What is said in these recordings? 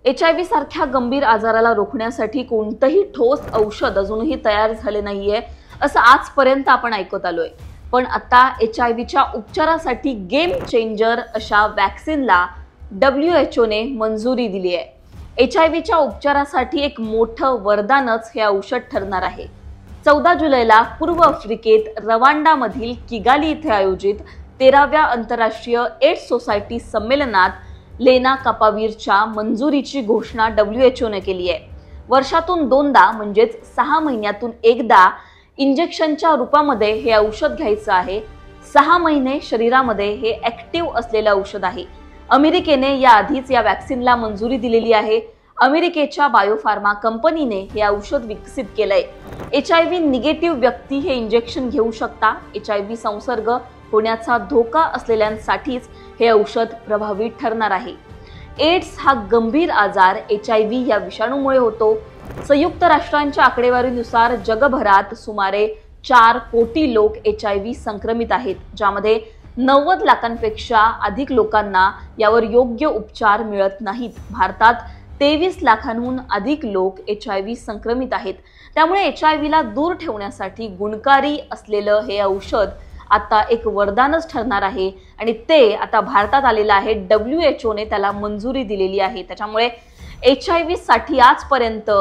HIV सारख्या गंभीर आजाराला रोखण्यासाठी कोणतंही ठोस औषध अजूनही तयार झाले नाहीये असं आजपर्यंत आपण ऐकत आलोय। पण आता HIVच्या उपचारासाठी गेम चेंजर अशा वॅक्सिनला WHO ने मंजुरी दिली आहे। HIVच्या उपचारासाठी एक मोठं वरदानच हे औषध ठरणार आहे। 14 जुलैला पूर्व आफ्रिकेत रवांडामधील किगाली इथे आयोजित 13व्या आंतरराष्ट्रीय एड्स सोसायटी संमेलनात लेना कापावीरच्या मंजुरीची घोषणा WHO ने केली आहे। वर्षातून दोनदा म्हणजेच 6 महिन्यातून एकदा इंजेक्शनच्या रूपामध्ये हे औषध घ्यायचं आहे। 6 महिने शरीरामध्ये हे ऍक्टिव्ह असलेलं औषध आहे। अमेरिकेने याआधीच या वॅक्सिनला मंजुरी दिलेली आहे। अमेरिकेच्या बायोफार्मा कंपनीने हे औषध विकसित केलंय। HIV निगेटिव्ह व्यक्ती हे इंजेक्शन घेऊ शकता। HIV संसर्ग होण्याचा धोका असलेल्यांसाठीच हे औषध प्रभावी ठरणार आहे। एड्स हा गंभीर आजार HIV या विषाणूमुळे होतो। संयुक्त राष्ट्रांच्या आकडेवारीनुसार जगभरात सुमारे 4 कोटी लोक HIV संक्रमित आहेत, ज्यामध्ये 90 लाखांपेक्षा अधिक लोकांना यावर योग्य उपचार मिळत नाहीत। भारतात 23 लाखांहून अधिक लोक HIV संक्रमित आहेत। त्यामुळे HIV ला दूर ठेवण्यासाठी गुणकारी असलेलं हे औषध आता एक वरदानच ठरणार आहे आणि ते आता भारतात आलेलं आहे। WHO ने त्याला मंजुरी दिलेली आहे। त्याच्यामुळे HIV साठी आजपर्यंत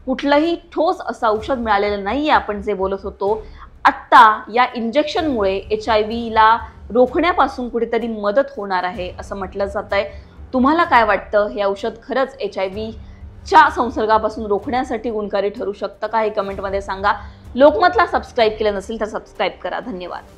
कुठलंही ठोस असं औषध मिळालेलं नाहीये। आपण जे बोलत होतो, आता या इंजेक्शनमुळे HIV ला रोखण्यापासून कुठेतरी मदत होणार आहे असं म्हटलं जातंय। तुम्हाला काय वाटतं, हे औषध खरंच HIV च्या संसर्गापासून रोखण्यासाठी गुणकारी ठरू शकतं का? हे कमेंटमध्ये सांगा। लोकमतला सबस्क्राइब केलं नसेल तर सबस्क्राइब करा। धन्यवाद।